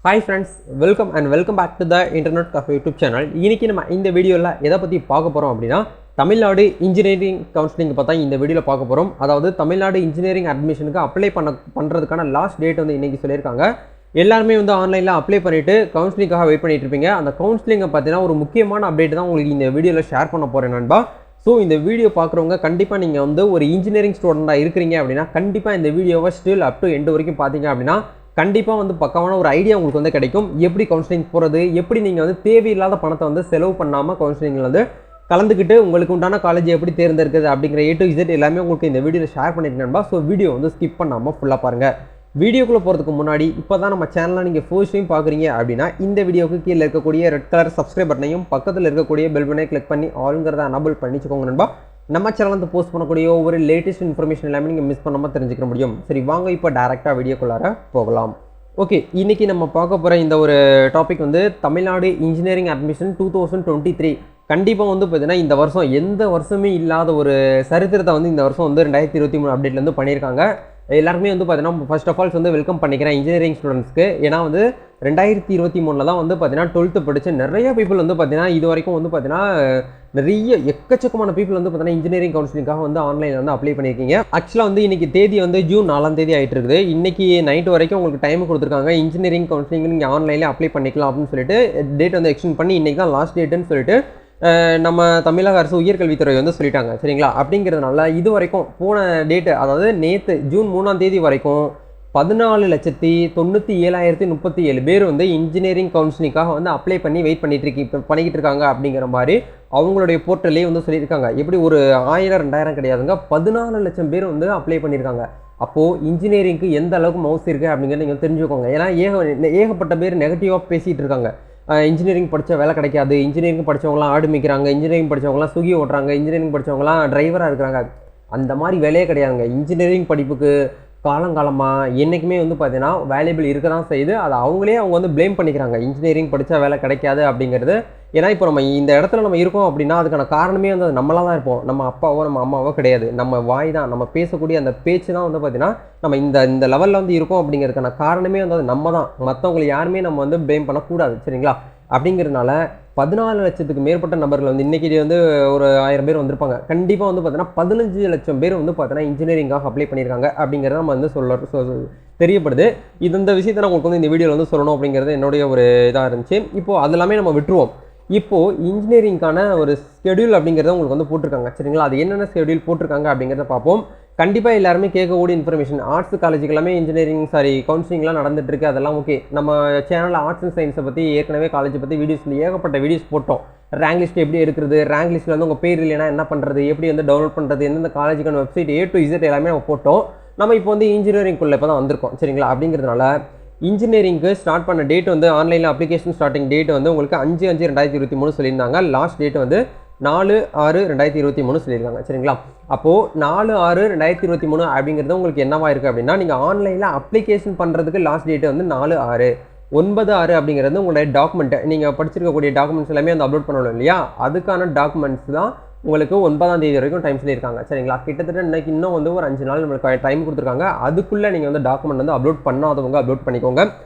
Hi friends, welcome back to the Internet Cafe YouTube channel. இன்னைக்கு நம்ம இந்த வீடியோல எதை பத்தி பார்க்க போறோம் அப்படினா தமிழ்நாடு இன்ஜினியரிங் கவுன்சிலிங் பத்தி இந்த வீடியோல பார்க்க போறோம். அதாவது தமிழ்நாடு இன்ஜினியரிங் அட்மிஷனுக்கு அப்ளை பண்றதுக்கான லாஸ்ட் டேட் வந்து இன்னைக்கு சொல்லிருக்காங்க. எல்லாரும் வந்து ஆன்லைன்ல அப்ளை பண்ணிட்டு கவுன்சிலிங்காக வெயிட் பண்ணிட்டு இருப்பீங்க. அந்த கவுன்சிலிங்கை பத்தினா ஒரு முக்கியமான அப்டேட் தான் உங்களுக்கு இந்த வீடியோல ஷேர் பண்ண போறேன் நண்பா. ஸோ இந்த வீடியோ பார்க்குறவங்க கண்டிப்பாக நீங்கள் வந்து ஒரு இன்ஜினியரிங் ஸ்டூடெண்ட்டாக இருக்கிறீங்க அப்படின்னா கண்டிப்பாக இந்த வீடியோவை ஸ்டில் அப் டு எண்டு வரைக்கும் பார்த்தீங்க அப்படின்னா கண்டிப்பாக வந்து பக்கமான ஒரு ஐடியா உங்களுக்கு வந்து கிடைக்கும். எப்படி கவுன்சிலிங் போகிறது, எப்படி நீங்கள் வந்து தேவையில்லாத பணத்தை வந்து செலவு பண்ணாமல் கவுன்சிலிங்கில் வந்து கலந்துக்கிட்டு உங்களுக்கு உண்டான காலேஜ் எப்படி தேர்ந்தெடுக்குது அப்படிங்கிற A to Z எல்லாமே உங்களுக்கு இந்த வீடியோவில் ஷேர் பண்ணியிருக்கேன்பா. ஸோ வீடியோ வந்து ஸ்கிப் பண்ணாமல் ஃபுல்லாக பாருங்கள். வீடியோக்குள்ளே போகிறதுக்கு முன்னாடி இப்போ தான் நம்ம சேனலை நீங்கள் ஃபர்ஸ்ட் டைம் பார்க்குறீங்க அப்படின்னா இந்த வீடியோவுக்கு கீழே இருக்கக்கூடிய ரெட் கலர் சப்ஸ்கிரைப் பட்டனையும் பக்கத்தில் இருக்கக்கூடிய பெல் பட்டனை கிளிக் பண்ணி ஆளுங்கிறத எனபிள் பண்ணிச்சுக்கோங்க நண்பா. நம்ம சேனல் வந்து போஸ்ட் பண்ணக்கூடிய ஒவ்வொரு லேட்டஸ்ட் இன்ஃபர்மேஷன் எல்லாமே நீங்கள் மிஸ் பண்ணாமல் தெரிஞ்சுக்க முடியும். சரி வாங்க இப்போ டேரெக்டாக வீடியோக்குள்ளார போகலாம். ஓகே, இன்றைக்கி நம்ம பார்க்க போகிற இந்த ஒரு டாபிக் வந்து தமிழ்நாடு இன்ஜினியரிங் அட்மிஷன் 2023. கண்டிப்பாக வந்து பார்த்தீங்கன்னா இந்த வருஷம் எந்த வருஷமே இல்லாத ஒரு சரித்திரத்தை வந்து இந்த வருஷம் வந்து 2023 அப்டேட்லேருந்து பண்ணியிருக்காங்க. எல்லாருமே வந்து பார்த்தீங்கன்னா ஃபர்ஸ்ட் ஆஃப் ஆல்ஸ் வந்து வெல்கம் பண்ணிக்கிறேன் இன்ஜினியரிங் ஸ்டூடெண்ட்ஸ்க்கு. ஏன்னா வந்து 2023 தான் வந்து பார்த்தீங்கன்னா 12th படித்து நிறைய பீப்புள் வந்து பார்த்தீங்கன்னா இது வரைக்கும் வந்து பார்த்தீங்கன்னா நிறைய எக்கச்சக்கமான பீப்புள் வந்து பார்த்தீங்கன்னா இன்ஜினியரிங் கவுன்சிலிங்காக வந்து ஆன்லைனில் வந்து அப்ளை பண்ணியிருக்கீங்க. ஆக்சுவலாக வந்து இன்றைக்கி தேதி வந்து ஜூன் 4 ஆகிட்டு இருக்குது. இன்றைக்கி நைட்டு வரைக்கும் உங்களுக்கு டைம் கொடுத்துருக்காங்க. இன்ஜினியரிங் கவுன்சிலிங் நீங்கள் ஆன்லைனில் அப்ளை பண்ணிக்கலாம் அப்படின்னு சொல்லிட்டு டேட் வந்து எக்ஸ்டெண்ட் பண்ணி இன்றைக்கி தான் லாஸ்ட் டேட்டுன்னு சொல்லிட்டு நம்ம தமிழக அரசு உயர்கல்வித்துறை வந்து சொல்லிட்டாங்க. சரிங்களா? அப்படிங்கிறதுனால இது வரைக்கும் போன டேட்டு, அதாவது நேற்று ஜூன் 3 வரைக்கும் 14,97,037 பேர் வந்து இன்ஜினியரிங் கவுன்சிலிங்காக வந்து அப்ளை பண்ணி வெயிட் பண்ணிக்கிட்டு இருக்காங்க அப்படிங்கிற மாதிரி அவங்களுடைய போர்ட்டலே வந்து சொல்லியிருக்காங்க. எப்படி ஒரு 1000-2000 கிடையாதுங்க, 14 லட்சம் பேர் வந்து அப்ளை பண்ணியிருக்காங்க. அப்போது இன்ஜினியரிங்க்கு எந்த அளவுக்கு மவுஸ் இருக்குது அப்படிங்கிறத நீங்கள் தெரிஞ்சுக்கோங்க. ஏன்னா ஏகப்பட்ட பேர் நெகட்டிவாக பேசிகிட்டு இருக்காங்க. இன்ஜினியரிங் படித்த வேலை கிடைக்காது, இன்ஜினியரிங் படித்தவங்களாம் ஆடு மிக்கிறாங்க, இன்ஜினியரிங் படித்தவங்களாம் சுகி ஓட்டுறாங்க, இன்ஜினியரிங் படித்தவங்களாம் டிரைவராக இருக்கிறாங்க. அந்த மாதிரி வேலையே கிடையாதுங்க. இன்ஜினியரிங் படிப்புக்கு காலங்காலமாக என்றைக்குமே வந்து பார்த்தீங்கன்னா வேல்யூபிள் இருக்க தான் செய்யுது. அதை அவங்க வந்து ப்ளேம் பண்ணிக்கிறாங்க, இன்ஜினியரிங் படித்தா வேலை கிடைக்காது அப்படிங்கிறது. ஏன்னா இப்போ நம்ம இந்த இடத்துல நம்ம இருக்கோம் அப்படின்னா அதுக்கான காரணமே வந்து நம்மளாக தான் இருப்போம். நம்ம அப்பாவோ நம்ம அம்மாவோ கிடையாது. நம்ம வாய் தான், நம்ம பேசக்கூடிய அந்த பேச்சு தான் வந்து பார்த்தீங்கன்னா நம்ம இந்த லெவலில் வந்து இருக்கோம் அப்படிங்கிறதுக்கான காரணமே வந்து அது நம்ம தான். மற்றவங்களை யாருமே நம்ம வந்து ப்ளேம் பண்ணக்கூடாது. சரிங்களா? அப்படிங்கிறதுனால 14 லட்சத்துக்கு மேற்பட்ட நபர்கள் வந்து இன்றைக்கி வந்து ஒரு 1000 பேர் வந்திருப்பாங்க. கண்டிப்பாக வந்து பார்த்தீங்கன்னா 15 லட்சம் பேர் வந்து பார்த்தீங்கன்னா இன்ஜினியரிங்காக அப்ளை பண்ணியிருக்காங்க அப்படிங்கிறத நம்ம வந்து தெரியப்படுது. இந்த விஷயத்தை நான் உங்களுக்கு வந்து இந்த வீடியோவில் வந்து சொல்லணும் அப்படிங்கிறது என்னுடைய ஒரு இதாக இருந்துச்சு. இப்போது அது எல்லாமே நம்ம விட்டுருவோம். இப்போது இன்ஜினியரிங்கான ஒரு ஸ்கெடியூல் அப்படிங்கிறத உங்களுக்கு வந்து போட்டிருக்காங்க. சரிங்களா? அது என்னென்ன ஸ்கெடியூல் போட்டிருக்காங்க அப்படிங்கிறத பார்ப்போம். கண்டிப்பாக எல்லாருமே கேட்கக்கூடிய இன்ஃபர்மேஷன். ஆர்ட்ஸ் காலேஜுக்கு எல்லாமே கவுன்சிலிங்லாம் நடந்துட்டு இருக்கு. அதெல்லாம் ஓகே. நம்ம சேனலில் ஆர்ட்ஸ் அண்ட் சயின்ஸை பற்றி ஏற்கனவே காலேஜை பற்றி ஏகப்பட்ட வீடியோஸ் போட்டோம். ரேங்க் லிஸ்ட் எப்படி எடுக்கிறது, ரேங்க் லிஸ்ட்டில் வந்து உங்கள் பேர் இல்லைனா என்ன பண்ணுறது, எப்படி வந்து டவுன்லோட் பண்ணுறது, எந்தெந்த காலேஜுக்கான வெப்சைட் A to Z எல்லாமே நம்ம போட்டோம். நம்ம இப்போ வந்து இன்ஜினியரிங்குள்ளே இப்போ தான் வந்திருக்கோம். சரிங்களா? அப்படிங்கிறதுனால இன்ஜினியரிங்க்கு ஸ்டார்ட் பண்ண டேட் வந்து ஆன்லைனில் அப்ளிகேஷன் ஸ்டார்டிங் டேட் வந்து உங்களுக்கு 5/5/2023 சொல்லியிருந்தாங்க. லாஸ்ட் டேட் வந்து 4/6/2023 சொல்லியிருக்காங்க. சரிங்களா? அப்போது 4/6/2023 அப்படிங்கிறது உங்களுக்கு என்னவா இருக்குது அப்படின்னா நீங்கள் ஆன்லைனில் அப்ளிகேஷன் பண்ணுறதுக்கு லாஸ்ட் டேட்டு வந்து 4/6. 9/6 அப்படிங்கிறது உங்களுடைய டாக்குமெண்ட்டு, நீங்கள் படிச்சிருக்கக்கூடிய டாக்குமெண்ட்ஸ் எல்லாமே வந்து அப்லோட் பண்ணணும் இல்லையா? அதுக்கான டாக்குமெண்ட்ஸ் தான் உங்களுக்கு 9ஆம் தேதி வரைக்கும் டைம் சொல்லியிருக்காங்க. சரிங்களா? கிட்டத்தட்ட இன்றைக்கி இன்னும் வந்து ஒரு 5 நாள் நம்மளுக்கு டைம் கொடுத்துருக்காங்க. அதுக்குள்ளே நீங்கள் வந்து டாக்குமெண்ட் வந்து அப்லோட் பண்ணாதவங்க அப்லோட் பண்ணிக்கோங்க.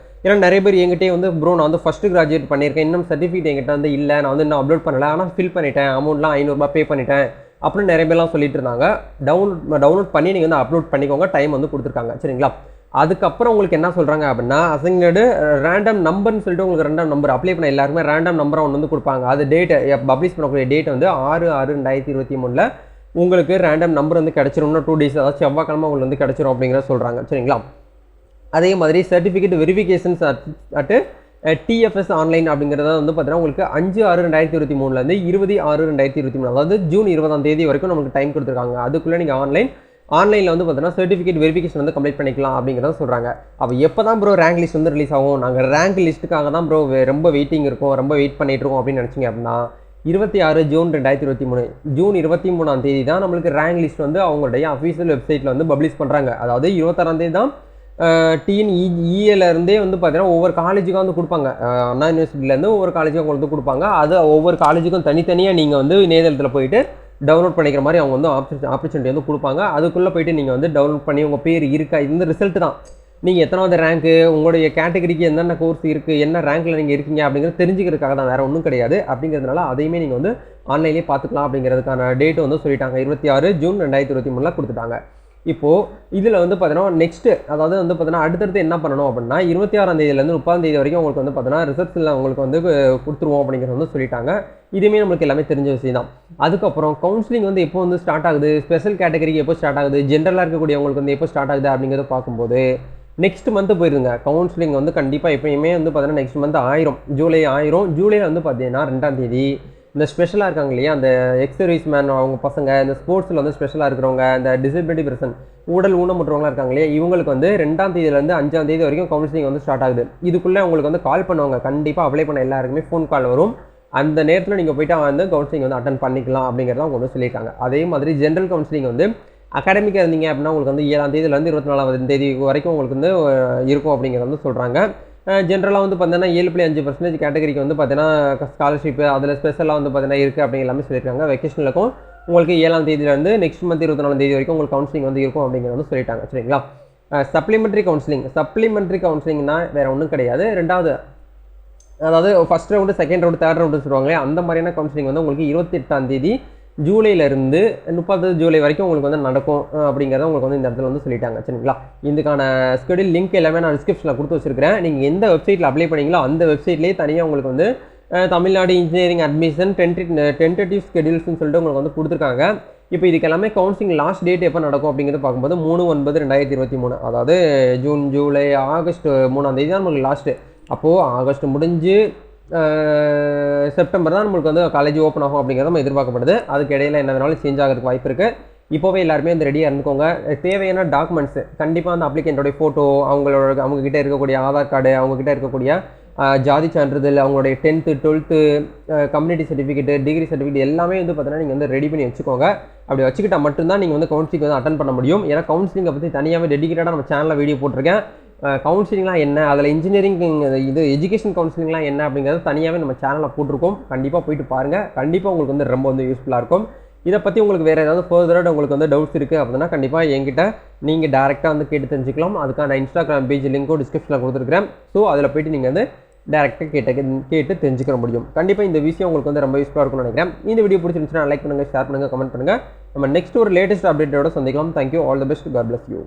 ஏன்னா நிறைய பேர் என்கிட்டே வந்து ப்ரோ நான் வந்து ஃபஸ்ட்டு கிராஜுவேட் பண்ணியிருக்கேன், இன்னும் சர்டிஃபிகேட் என்கிட்ட வந்து இல்லை, நான் வந்து இன்னும் அப்லோட் பண்ணலை, ஆனால் ஃபில் பண்ணிட்டேன், அமௌண்ட்லாம் 500 ரூபாய் பே பண்ணிட்டேன் அப்படின்னு நிறைய பேர்லாம் சொல்லிட்டு இருந்தாங்க. டவுன்லோட் பண்ணி நீங்கள் வந்து அப்லோட் பண்ணிக்கோங்க. டைம் வந்து கொடுத்துருக்காங்க. சரிங்களா? அதுக்கப்புறம் உங்களுக்கு என்ன சொல்கிறாங்க அப்படின்னா அசைன்டு ரேண்டம் நம்பர்னு சொல்லிட்டு உங்களுக்கு ரேண்டம் நம்பர் அப்ளை பண்ண எல்லாருமே ரேண்டம் நம்பரை ஒன்று வந்து கொடுப்பாங்க. அது டேட்டு பப்ளிஷ் பண்ணக்கூடிய டேட் வந்து 6/6/2023 உங்களுக்கு ரேண்டம் நம்பர் வந்து கிடச்சிரும். 2 days, அதாவது செவ்வாய்க்கிழமை உங்களுக்கு வந்து கிடச்சிரும் அப்படிங்கிறத சொல்கிறாங்க. சரிங்களா? அதே மாதிரி certificate verifications at TFS online அப்படிங்கிறத வந்து பார்த்தீங்கன்னா உங்களுக்கு 5/6/2023 20/6/2023 அதாவது ஜூன் 20ஆம் தேதி வரைக்கும் நமக்கு டைம் கொடுத்துருக்காங்க. அதுக்குள்ளே நீங்கள் ஆன்லைனில் வந்து பார்த்தீங்கன்னா சர்டிஃபிகேட் வெரிஃபிகேஷன் வந்து கம்ப்ளீட் பண்ணிக்கலாம் அப்படிங்கிறத சொல்கிறாங்க. அப்போ எப்போ தான் ப்ரோ ரேங்க் லிஸ்ட் வந்து ரிலீஸ் ஆகும், நாங்கள் ரேங்க் லிஸ்ட்டுக்காக தான் ப்ரோ ரொம்ப வெயிட்டிங் இருக்கும், ரொம்ப வெயிட் பண்ணிட்டு இருக்கோம் அப்படின்னு நினச்சிங்க அப்படின்னா 26 ஜூன் 2023 ஜூன் 23ஆம் தேதி தான் நம்மளுக்கு ரேங்க் லிஸ்ட் வந்து அவங்களுடைய அஃபீஷியல் வெப்சைட்டில் வந்து பப்ளிஷ் பண்ணுறாங்க. அதாவது 26ஆம் தேதி தான் TNEA வந்து பார்த்தீங்கன்னா ஒவ்வொரு காலேஜுக்கும் வந்து கொடுப்பாங்க. அண்ணா யூனிவர்சிட்டியிலேருந்து ஒவ்வொரு காலேஜுக்கும் உங்களுக்கு கொடுப்பாங்க. அது ஒவ்வொரு காலேஜுக்கும் தனித்தனியாக நீங்கள் வந்து இணையதளத்தில் போயிட்டு டவுன்லோட் பண்ணிக்கிற மாதிரி அவங்க வந்து ஆப்பர்ச்சுனிட்டி வந்து கொடுப்பாங்க. அதுக்குள்ளே போயிட்டு நீங்கள் வந்து டவுன்லோட் பண்ணி உங்கள் பேர் இருக்கா, இந்த ரிசல்ட் தான் நீங்கள் எத்தனாவது ரேங்க்கு, உங்களுடைய கேட்டகரிக்கு என்னென்ன கோர்ஸ் இருக்குது, என்ன ரேங்க்கில் நீங்கள் இருக்கீங்க அப்படிங்கிறது தெரிஞ்சுக்கிறதுக்காக தான், வேறு ஒன்றும் கிடையாது. அப்படிங்கிறதுனால அதையுமே நீங்கள் வந்து ஆன்லைன்லேயே பார்த்துக்கலாம் அப்படிங்கிறதுக்கான டேட்டு வந்து சொல்லிட்டாங்க. 26 ஜூன் 2023 கொடுத்துட்டாங்க. இப்போது இதில் வந்து பார்த்தீங்கன்னா நெக்ஸ்ட்டு, அதாவது வந்து பார்த்தீங்கன்னா அடுத்தடுத்து என்ன பண்ணணும் அப்படின்னா 26ஆம் தேதியிலேருந்து 30ஆம் தேதி வரைக்கும் உங்களுக்கு வந்து பார்த்தீங்கன்னா ரிசல்ட்ஸில் உங்களுக்கு வந்து கொடுத்துருவோம் அப்படிங்கிறது வந்து சொல்லிட்டாங்க. இதுவுமே நம்மளுக்கு எல்லாமே தெரிஞ்ச விஷயம் தான். அதுக்கப்புறம் கவுன்சிலிங் வந்து எப்போ வந்து ஸ்டார்ட் ஆகுது, ஸ்பெஷல் கேட்டகரிக்கு எப்போ ஸ்டார்ட் ஆகுது, ஜென்ரலாக இருக்கக்கூடியவங்களுக்கு வந்து எப்போ ஸ்டார்ட் ஆகுது அப்படிங்கிறத பார்க்கும்போது நெக்ஸ்ட் மந்த் போயிருங்க. கவுன்சிலிங் வந்து கண்டிப்பாக எப்பயுமே வந்து பார்த்தீங்கன்னா நெக்ஸ்ட் மந்த் ஆயிரும், ஜூலை ஆயிரும். ஜூலையில் வந்து பார்த்தீங்கன்னா 2ஆம் தேதி இந்த ஸ்பெஷலாக இருக்காங்க இல்லையா, அந்த எக்ஸ் சர்வீஸ் மேன் அவங்க பசங்க, இந்த ஸ்போர்ட்ஸில் வந்து ஸ்பெஷலாக இருக்கிறவங்க, இந்த டிசபிலிட்டி பர்சன் உடல் ஊனமுற்றவங்களாம் இருக்காங்க இல்லையா, இவங்களுக்கு வந்து 2ஆம் தேதியிலேருந்து 5ஆம் தேதி வரைக்கும் கவுன்சிலிங் வந்து ஸ்டார்ட் ஆகுது. இதுக்குள்ளே உங்களுக்கு வந்து கால் பண்ணுவாங்க, கண்டிப்பாக அப்ளை பண்ண எல்லாருக்குமே ஃபோன் கால் வரும். அந்த நேரத்தில் நீங்கள் போய்ட்டு வந்து கவுன்சிலிங் வந்து அட்டன் பண்ணிக்கலாம் அப்படிங்கிறத அவங்க வந்து சொல்லியிருக்காங்க. அதே மாதிரி ஜென்ரல் கவுன்சிலிங் வந்து அகாடமிக்காக இருந்தீங்க அப்படின்னா உங்களுக்கு வந்து 7ஆம் தேதியிலேருந்து 24ஆம் தேதி வரைக்கும் உங்களுக்கு வந்து இருக்கும் அப்படிங்கிறத வந்து சொல்கிறாங்க. ஜென்ரலாக வந்து பார்த்தீங்கன்னா 7.5% கேட்டகரிக்கு வந்து பார்த்தீங்கன்னா ஸ்காலர்ஷிப்பு, அதில் ஸ்பெஷலாக வந்து பார்த்தீங்கன்னா இருக்குது அப்படிங்கிற எல்லாமே சொல்லியிருக்காங்க. வெக்கேஷனுக்கும் உங்களுக்கு 7ஆம் தேதியிலேருந்து நெக்ஸ்ட் மந்த் 24ஆம் தேதி வரைக்கும் உங்களுக்கு கவுன்சிலிங் வந்து இருக்கும் அப்படிங்கிறது வந்து சொல்லிட்டாங்க. சரிங்களா? சப்ளிமெண்ட்ரி கவுன்சிலிங்னா வேறு ஒன்றும் கிடையாது. ரெண்டாவது, அதாவது first round, second round, third round சொல்லுவாங்களே, அந்த மாதிரியான கவுன்சிலிங் வந்து உங்களுக்கு 28ஆம் தேதி ஜூலையிலேருந்து 30 ஜூலை வரைக்கும் உங்களுக்கு வந்து நடக்கும் அப்படிங்கிறத உங்களுக்கு வந்து இந்த இடத்துல வந்து சொல்லிட்டாங்க. சரிங்களா? இதுக்கான ஸ்கெடியூல் லிங்க் எல்லாமே நான் டிஸ்கிரிப்ஷனில் கொடுத்து வச்சிருக்கிறேன். நீங்கள் எந்த வெப்சைட்டில் அப்ளை பண்ணீங்களோ அந்த வெப்சைட்லேயே தனியாக உங்களுக்கு வந்து தமிழ்நாடு இன்ஜினியரிங் அட்மிஷன் டென்டேட்டிவ் ஸ்கெடியூல்ஸ்னு சொல்லிட்டு உங்களுக்கு வந்து கொடுத்துருக்காங்க. இப்போ இதுக்கு எல்லாமே கவுன்சிலிங் லாஸ்ட் டேட் எப்போ நடக்கும் அப்படிங்கிறது பார்க்கும்போது 3/9/2023, அதாவது ஜூன், ஜூலை, ஆகஸ்ட் 3ஆம் தேதி தான் நம்மளுக்கு லாஸ்ட்டு. அப்போது ஆகஸ்ட் முடிஞ்சு செப்டம்பர் தான் நம்மளுக்கு வந்து காலேஜ் ஓப்பன் ஆகும் அப்படிங்கிறது நம்ம எதிர்பார்க்கப்படுது. அதுக்கு இடையில என்ன வேணாலும் சேஞ்ச் ஆகிறதுக்கு வாய்ப்பு இருக்குது. இப்போவே எல்லாருமே வந்து ரெடியாக இருந்துக்கோங்க. தேவையான டாக்குமெண்ட்ஸு கண்டிப்பாக அந்த அப்ளிகேண்டோடைய ஃபோட்டோ, அவங்கக்கிட்ட இருக்கக்கூடிய ஆதார் கார்டு, அவங்கக்கிட்ட இருக்கக்கூடிய ஜாதி சான்றிதழ், அவங்களுடைய 10th 12th community certificate, degree certificate எல்லாமே வந்து பார்த்தீங்கன்னா நீங்கள் வந்து ரெடி பண்ணி வச்சுக்கோங்க. அப்படி வச்சுக்கிட்டால் மட்டும்தான் நீங்கள் வந்து கவுன்சிலிங் வந்து அட்டன் பண்ண முடியும். ஏன்னா கவுன்சிலிங்கை பற்றி தனியாகவே டெடிகேட்டடாக நம்ம சேனலில் வீடியோ போட்டிருக்கேன். கவுன்சிலிங்லாம் என்ன, அதில் இன்ஜினியரிங் இது எஜுகேஷன் கவுன்சிலிங்லாம் என்ன அப்படிங்கிறது தனியாகவே நம்ம சேனலில் போட்டிருக்கோம். கண்டிப்பாக போயிட்டு பாருங்கள். கண்டிப்பாக உங்களுக்கு வந்து ரொம்ப வந்து யூஸ்ஃபுல்லாக இருக்கும். இதை பற்றி உங்களுக்கு வேறு ஏதாவது ஃபர்தராக உங்களுக்கு வந்து டவுட்ஸ் இருக்குது அப்படின்னா கண்டிப்பாக என்கிட்ட நீங்கள் டேரெக்டாக வந்து கேட்டு தெரிஞ்சுக்கலாம். அதுக்கான இன்ஸ்டாகிராம் பேஜ் லிங்க்கும் டிஸ்கிரிப்ஷனில் கொடுத்துருக்கிறேன். ஸோ அதில் போய்ட்டு நீங்கள் வந்து டேரெக்டாக கேட்டு தெரிஞ்சுக்க முடியும். கண்டிப்பாக இந்த விஷயம் உங்களுக்கு வந்து ரொம்ப யூஸ்ஃபுல்லாக இருக்கும்னு நினைக்கிறேன். இந்த வீடியோ பிடிச்சிருந்துச்சுன்னா லைக் பண்ணுங்கள், ஷேர் பண்ணுங்கள், கமெண்ட் பண்ணுங்கள். நம்ம நெக்ஸ்ட் ஒரு லேட்டஸ்ட் அப்டேட்டோட சந்திக்கலாம். Thank you, all the best, God bless you.